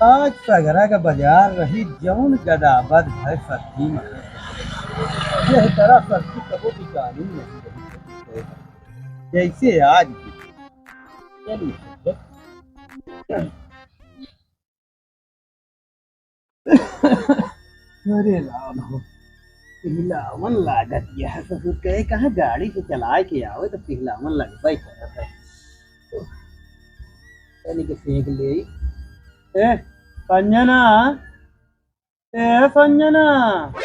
आज सगरा का बाजार रही जौन गदाबद भय सब्जी में यह तरह सब्जी कबो भी कानून नहीं रही जैसे आज की। चलिए अरे राम हो पिघलावन लागत यह ससुर कहे कहा गाड़ी से चलाए के आवे तो पिघलावन लगबे करत है। तनी के फेंक ले ए संजना संजना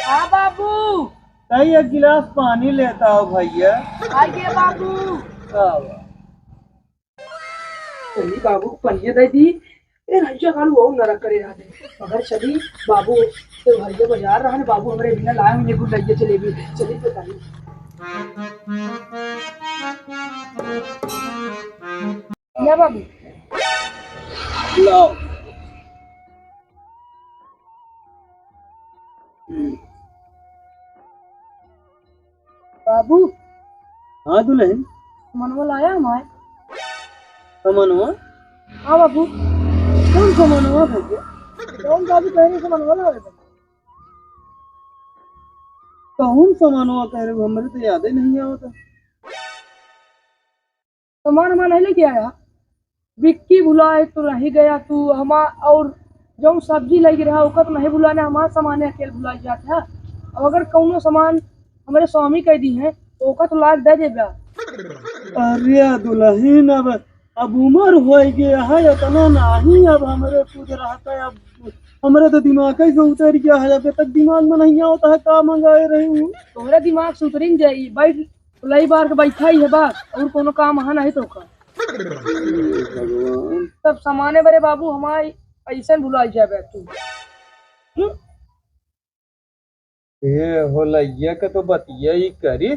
हाँ बाबू। कहीं एक गिलास पानी लेता हो भैया। आइए बाबू। आवा। चली बाबू को पनिया दे दी। ए रंजा कालू वो नरक करे रहा मगर चली बाबू तो हरिया बाजार रहा बाबू हमारे बिना लाए मुझे कुछ लइया जलेबी चली तो ताली। या बाबू लो बाबू हाँ दुल्हन मनवा लाया हमारे। समनवा हाँ बाबू कौन समनवा भैया कौन बाबू कहने से मनवा लाया कौन समनवा कह रहे हो हमारे तो याद ही नहीं आता। सामान हमारा नहीं लेके आया विक्की बुलाए तो रह गया तू हमार और जो सब्जी लग रहा ओकर नहीं बुलाने हमारा सामान अकेले बुलाई जाता है। अब अगर कौनो सामान हमारे स्वामी कह दी है तो ओका तो लाग दे देगा। अरे दुल्हन अब उम्र हो गया है इतना नहीं अब हमारे कुछ रहता है। अब हमारे तो दिमाग ही से उतर गया है अभी तक दिमाग में नहीं आता है का मंगाए रही हूँ। तुम्हारे दिमाग से उतरी जाएगी बैठ लई बार के बैठा ही है बात और कोनो काम है नहीं तो का भगवान सब सामाने बड़े बाबू हमारे ऐसे भुलाई जाए तू। ये होलैया का तो बतिया ही करी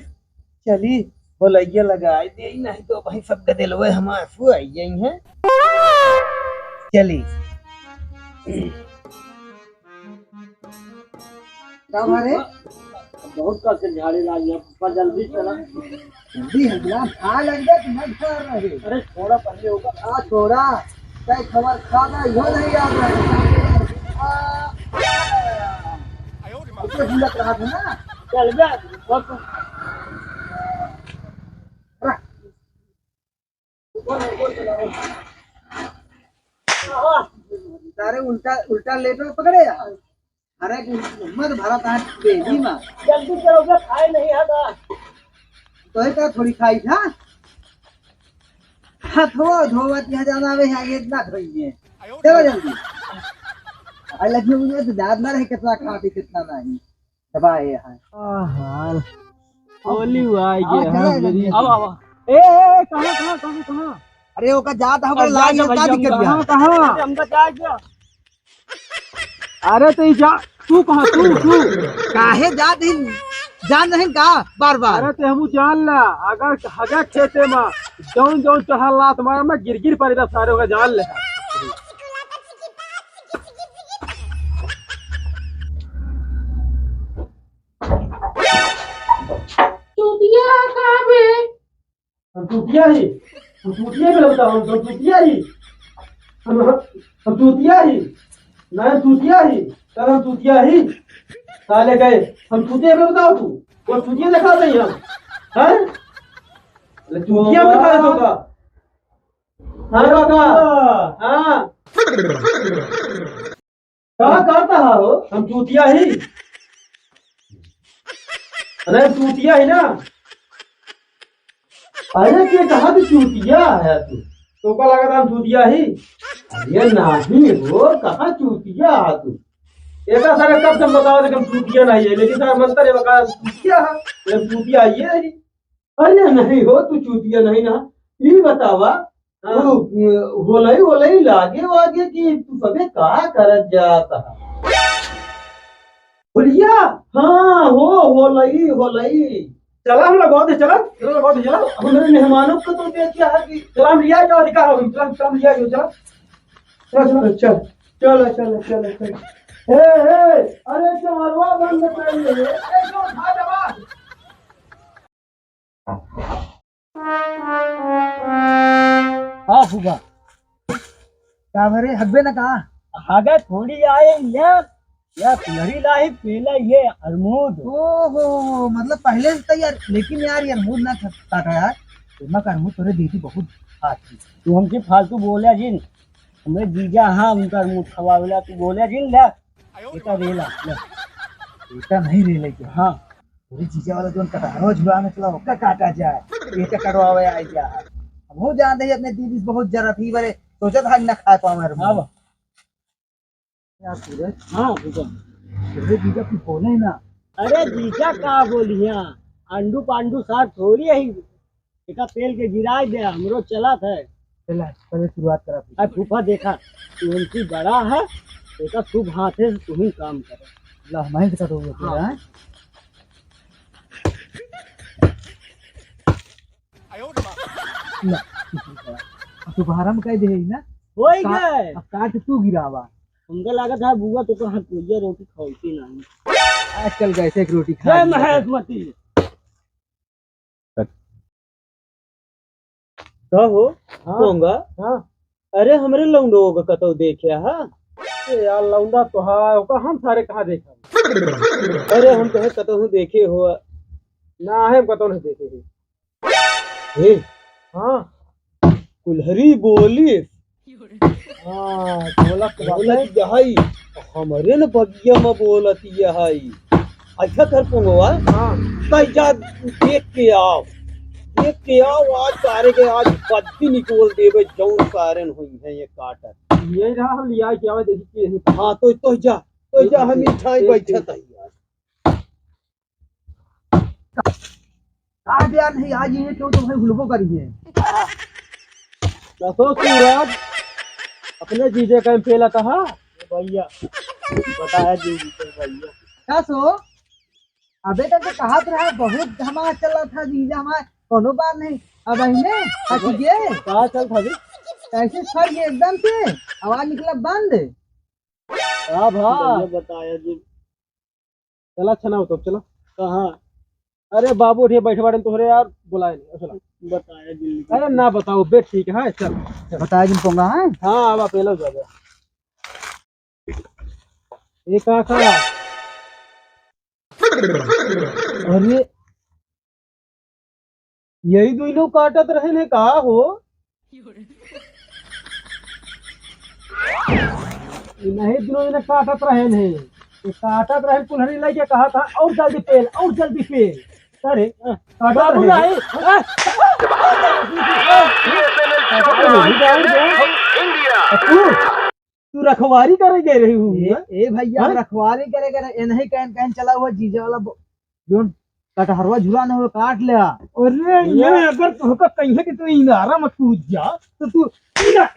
चली होलैया लगाए दे नहीं तो भाई सब गदलवे हम आंसू आई गई हैं। चली हमारे बहुत का से झाड़ी लागी पर जल्दी चला जल्दी है गिलास खा लग गया तुम्हें कर रहे। अरे थोड़ा पहले होगा आ छोड़ा कई खबर खाना यो नहीं याद रहे उसे भूलत रहा था ना। चल गया तारे उल्टा उल्टा लेटर पकड़े यार। अरे मत भरा था बेबी मां जल्दी करोगे खाए नहीं आगा तो है का थोड़ी खाई था हाथ धोवत यहाँ जाना वे यहाँ ये इतना धोइए चलो जल्दी। आई लगी मुझे तो याद ना रहे कितना खाती कितना नहीं दबाए यहाँ हाल होली आई गया अब अब ए कहां कहां कहां कहां अरे ओका जात हमर लाग का दिक्कत कहां बिया कहां हम तो जा गया। अरे तो जा तू कहां तू काहे जात ही जान नहीं का बार बार। अरे ते हम जान ला अगर हजा खेते में जौन जौन चढ़ला तुम्हारा में गिर पड़ेगा सारे होगा जान ले। चूतिया कहां पे हम चूतिया ही हम चूतिया पे लगता हम चूतिया ही हम चूतिया ही नहीं चूतिया ही कल हम चूतिया ही साले गए हम चूतिया पे बताओ तू वो चूतिया दिखा दे हम हैं चूतिया पे खा तो का हाँ का हाँ कहाँ करता हो हम चूतिया ही अरे चूतिया ही ना अरे के कहा भी चूतिया है तो का लगा था हम चूतिया ही अरे नहीं हो कहाँ चूतिया है तू ऐसा सारे कब तुम बताओ कि हम चूतिया नहीं है लेकिन सारा मंत्र है बका चूतिया है जब चूतिया ये है अरे नहीं हो तू चूतिया नहीं ना ये बतावा होलई लागे वागे कि तू सबे का करत जाता बोलिया हाँ होलई चला हम लोग बहुत चला हम मेरे मेहमानों को तो क्या है कि चला हम लिया जाओ दिखा हम चला लिया जाओ चल अरे चमरवा बंद कर ले जो था जवाब हाँ फूफा क्या भरे हब्बे ना कहा भागा थोड़ी आए या कुल्हड़ी लाई पीला ये अरमूद। ओहो, मतलब पहले से तैयार। लेकिन यार ये अरमूद ना काटा यार, तेमा का अरमूद तोरे दीदी बहुत खाती। तू हमसे फालतू बोला जिन हमें जीजा हाँ उनका मुंह खवावेला तू बोला जिन ला बेटा रेला ले। बेटा नहीं रे लेके हाँ पूरी चीजें वाला जो कटहरो झुलाने चला ओका काटा जाए, बेटा कटवावे आई जा। हम हो जान दे अपने दीदी से बहुत जरा थी बरे सोचा था ना खा पाऊं यार। हाँ यार सूरज, हाँ ठीक है। तेरे जीजा कुछ बोले ना। अरे जीजा का बोलिया अंडू पांडू साथ थोड़ी है बेटा तेल के गिरा दे हमरो चला था। चला पहले शुरुआत करा फिर। आज फूफा देखा तू हमसे बड़ा है बेटा खूब हाथे से तुम ही काम करे। ला मैं दिखा दूंगा तेरा। हाँ। ला अब तू बाहर में कह दे ना। हो ही गए अब काट तू गिरावा। हमको लगा था बुआ तो हाथ पूजा रोटी खाती नहीं। आजकल कैसे एक रोटी खा जय लिया महेश कर। मती कहो होगा हाँ अरे हमरे लौंडो का कतो देखे हा यार लौंडा तो हा ओका हम सारे कहाँ देखा अरे हम तो कतो देखे हो ना है कतो नहीं देखे हे हाँ कुल्हरी बोली हाँ बोलत यहाई हमरे न बगिया में बोलत यहाई अच्छा कर पोंगवा हाँ जा देख के आओ आज सारे के आज बद्दी निकोल देवे जौन कारण हुई है ये काटर ये रहा हम लिया क्या आवे देखी कि नहीं हाँ तो जा हम मिठाई बैठा था यार काट यार नहीं आज ये क्यों तुम्हें भूलबो करिए। तो सूरज अपने जीजे का पेला कहा भैया बताया जीजी को भैया क्या सो अबे तक तो कहा रहा बहुत धमाका चला था जीजा हमारा कोनो बात नहीं। अब अहिने हटिए कहा चल था कैसे सर ये एकदम से आवाज निकला बंद। हाँ भैया बताया जी चला अच्छा ना हो तो चलो कहाँ अरे बाबू उठिए बैठे बैठे तोहरे यार बुलाए नहीं चलो बताया जी अरे ना बताओ बे ठीक है चल बताया जिन पोंगा है। हाँ अब पहले जा ये कहा अरे यही दो लोग काटत रहे ने कहा हो नहीं दिनों ने काटत रहे ने काटत रहे कुल्हड़ी लेके कहा था और जल्दी पेल अरे काटत रहे तू रखवारी करे गए रही हूँ ए भैया रखवारी करे करे नहीं कहन चला हुआ जीजा वाला जो कटहरवा झूला ने वो काट लिया। अरे ये अगर तुमको कहीं कि तू इंदारा मत कूद जा तो तू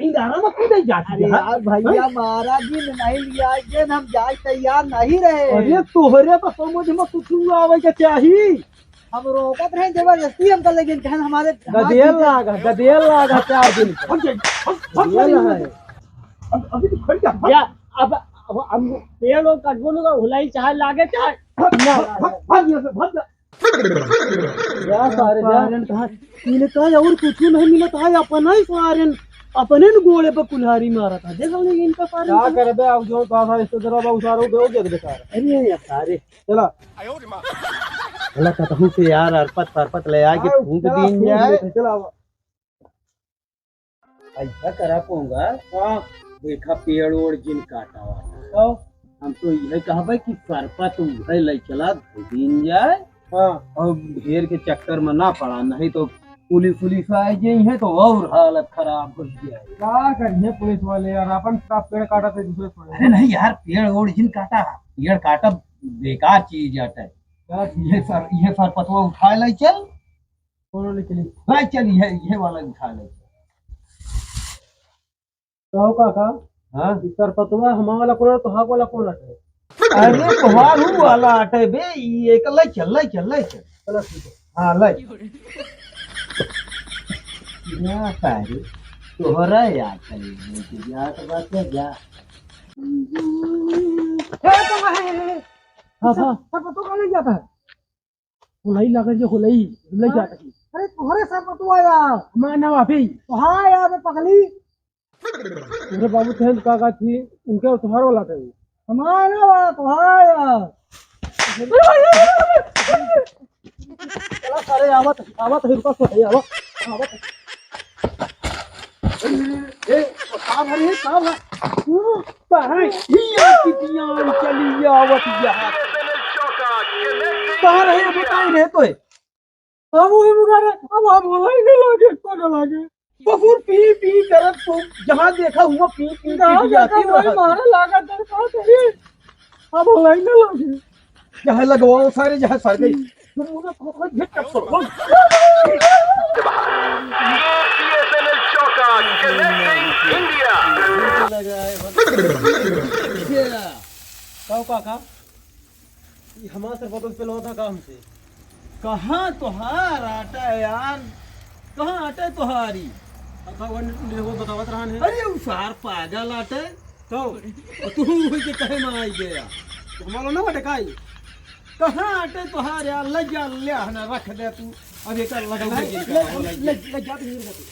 इंदारा मत कूद जा यार भैया महाराज जी ने नहीं लिया ये हम जाए तैयार नहीं रहे। अरे तोहरे तो समझ में कुछ आवे के चाहिए हम रोकत रहे जबरदस्ती हम कर लेकिन कहन हमारे गदेल लागा 4 दिन अभी तो खड़ जा अब हम पेड़ और कटबो का हुलाई चाहे लागे चाहे भाग जा सारे जारन कहा तूने कहा और कुछ नहीं मिला था अपना ही सारन अपने न गोले पर कुल्हाड़ी मारा था देखा नहीं इनका सारे क्या कर बे अब जो था इस तरह बा उसारो दे दे बेकार अरे यार सारे चला अल्लाह का तहु से यार अरपत ले आके फूंक दीन जाए चला ऐसा करा पाऊंगा हां देखा पेड़ ओड़ जिन काटा हुआ हम तो यही कहा भाई कि सरपत उधर ले चला दीन जाए हां और ढेर के चक्कर में ना पड़ा नहीं तो पुलिस आ गई है तो और हालत खराब हो जाए। क्या करिए पुलिस वाले यार अपन का पेड़ काटा थे दूसरे छोड़े अरे नहीं यार पेड़ ओड़ जिन काटा पेड़ काटा बेकार चीज जाता है। ये सरपतवा उठा ले चल कौन निकली भाई चल ये वाला उठा ले तो काका हाँ सरपतवा हमारा वाला कौन तो हाक वाला कौन है अरे तुम्हारू वाला आटे बे ये कल चल चलो ठीक है हाँ ले या सारी तोहरा याद करी या तो बात है जा हाँ सरपतवा कौन ले जाता है हुलाई लगा जो हुलाई ले जाता है अरे तुम्हारे साथ तो आया मैं ना वापी हाँ यार मैं पगली मेरे बाबू थे काका थी उनके तुम्हारा वाला था हमारा बात भाया चला सारे आवत आवत है रुका सो है आवत आवत ए काम है काम है कहाँ हिया कितियान चली आवत यहाँ कहाँ रहे बताई रहे तो हम वही मुगारे अब हम बोला ही नहीं लगे को ना लगे बफूर पी पी करत तो जहाँ देखा हुआ पी पी गाँव पी जाती जाकर रहा मारा लगा दर का तेरी अब बोला ही नहीं लगे जहाँ लगवाओ सारे जहाँ सर गई तुम उन्हें थोड़ा झटक सो कहो काका ये हमारा सर बदल पे लौटा काम से कहाँ तुहार आटा है यार कहाँ आटा है तुहारी काका वो बतावत रहा है अरे उसार पागल आटा है तो और तू वही के कहे में आई गया हमारा ना बटे काई कहाँ आटे तुहार यार लज्जा ले ना रख दे तू अब ये कर लगा लग जाती नहीं रहती